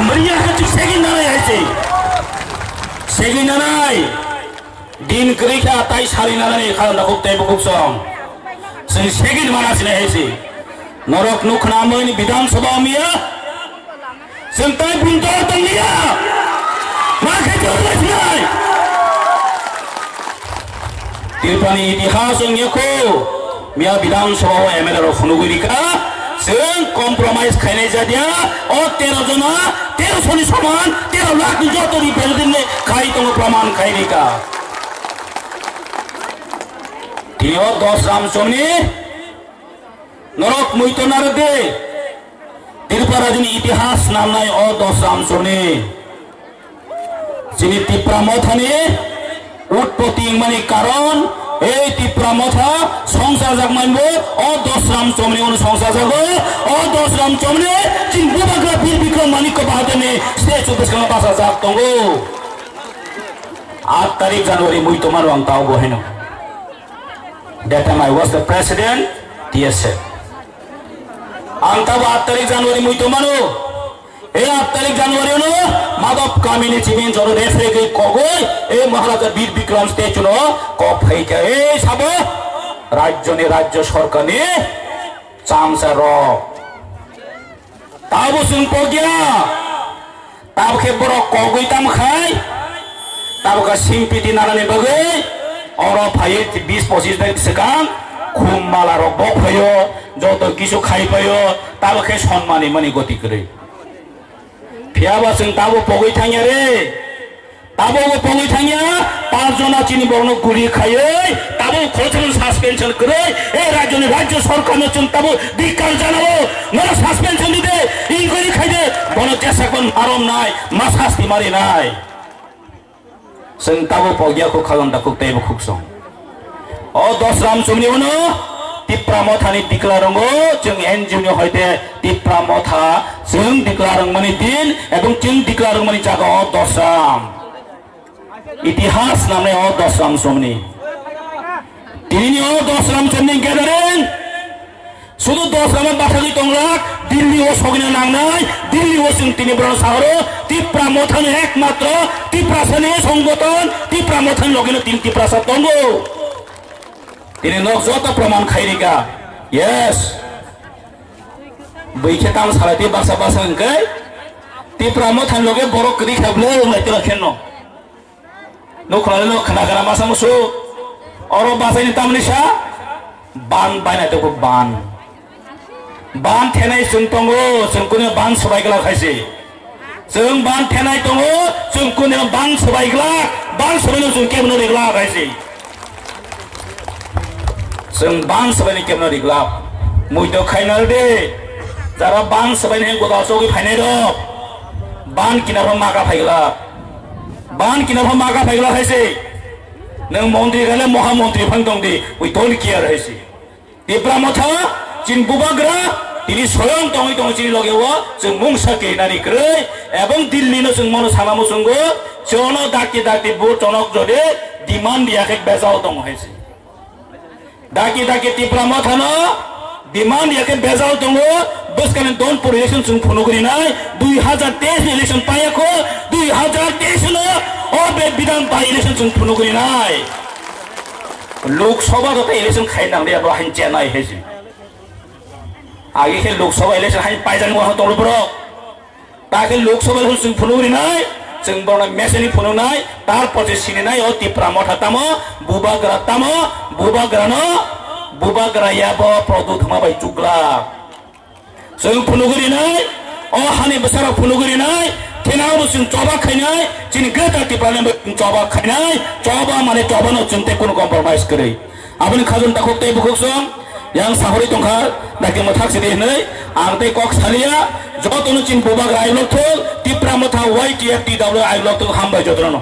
meriah itu segin nanai aja segin nanai din kerja tai sari nanai kalau nak bukti bukuk song segin mana sih aja norok nuk nama ini bidang sabah mia sentai pintar tanya maka jelas nai tirpani itihas yang yaku mia bidang sabah MLR funugurika seng kompromis खाने जादिया और 13 जना 1300 समान 13 लाख जो तो repair ने खाई तो प्रमाण खाई का तीनों 10 राम सोमनी नरक मुइतो नरदे तिरपराजनी इतिहास नाम नाय और 10 राम सोमनी जिनी तिप्रा मथानी उत्पत्ति मनी कारण এই টিপ্রা মথা সংসার জাগ মানবো ও 10 রাম চমনি অনু সংসার জাগো ও 10 রাম চমনি চিন বুবাগ্রা বীর বিক্রম মানিক বাহাদুরনে স্টেজ উপস্কন বাসা জাগ তঙ্গো 8 তারিখ জানুয়ারি মুই তোমার ওয়াং তাও বহেনো that time I was the president TSF আন্তা 8 তারিখ জানুয়ারি মুই তোমারো এই 8 তারিখ জানুয়ারি অনু মাধব কামিনী চিবিন জর রেফরে গই কগই এই মহারাজা বীর বিক্রম স্টেজ ন কপ হইকে এই সব রাজ্য সরকার নে চামসা র তাবো সুন পগিয়া তাবকে বড় কগই তাম খাই তাবকা সিম্পিতি নারানে বগই और भाई 20-25 दिन सिगां खुम माला रो बक भयो যত কিছু খাই পাयो তাবকে সম্মানী মনি গতি করে फियाबा जों ताबो पगै थाङिया रे ताबो पगै थाङिया 5 जना चिनी बर्न गुली खायै ताबो खरचन सस्पेंशन करे ए राज्य सरकार जों ताबो धिक्कार जानाबो नर सस्पेंशन दिदे इ गुली खाइदे बन जेसाकन आरम नाय मा शास्ति मारि नाय जों ताबो पगियाखौ खालामदा खुक्तायबो खुक्सं अ 10 राम चुमनि उनो टिप्रा मथानि दिक्लारंगो जों एनजिओनि हयते टिप्रा मथा जों दिक्लारंगमनि दिन एवं जों दिक्लारंगमनि जागा 10 राम इतिहास नामने 10 राम समनि दिनि 10 राम समनि गेदारिं শুধু 10 রাম বাসালি তংলাক দিল্লি ও সগিনা নাংনাই দিল্লি ও जों तिनि ब्रन सागरो टिप्रा मथानि एकमात्र टिप्रा सनि संगठन टिप्रा मथानि लगेनो 3 टिप्रा सा दंगो তিনি নজরত প্রমাণ খাইরিকা यस बैखेताम साराति बासा बासा अंके टिप्रा मथान लगे बरो करि खाबले लाइते रखेनो नखराले न खनागरा मासा मुसु और बासानि तामनिसा बान बायना तो बान थेनाय सुनतंगो जोंकुने बान सबायगला खायसे जों बान थेनाय दंगो जोंकुने बान सबायगला बान सबायनो जों केबनो रेगला खायसे जों बान सबायनि केबनो रेगला मुइतो खायनार दे जारा बान सबायनि गोदा सगि फायनाय दो बान किनारो मागा फायगला खायसे नों मन्त्रि गले महामन्त्रि फांदं दे वी डोन्ट केयर हैसे टिप्रा मथा चिन बुबाग्रा তিনি স্বয়ং তঙি তঙি চিনি লগেও जों मुंसा केनानि ग्रै एवं दिल्ली न जों मनो सानामो संगो जनो दाकी बो जनक जदे डिमान्ड दियाखै बेजाल दङ हैसे दाकी टिप्रा मथानो डिमान्ड दियाखै बेजाल दङ बसकाने डन पपुलेसन जों फनगरि नाय 2023 इलेक्शन पायाखो 2023 न ओ बे विधान पाइ इलेक्शन जों फनगरि नाय लोकसभा दता इलेक्शन खाइनांदे अब हानचे नाय हैसे आगे के लोकसभा इलेक्शन हाय पाइजान वहा तोर बरो ताके लोकसभा जों फुनुरि नाय जों बना मेसेनि फुनुनाय तार पचे सिनेनाय ओ टिप्रा मथाताम बुबाग्रा याबो प्रदुत माबाय जुगला जों फुनुगरि नाय ओ हानि बसारा फुनुगरि नाय थेनाव जों चबा खायनाय जिनि गोदा टिप्राने चबा खायनाय चबा माने चबानो जोंते कोनो कम्प्रोमाइज करै आबनि खाजन ताखोते बुखसं yang sahuri tongkar daki mathak sidi nei angte kok salia jotono chin bubagra ailok thol tipra matha YTFTW ailok to hambai jotrono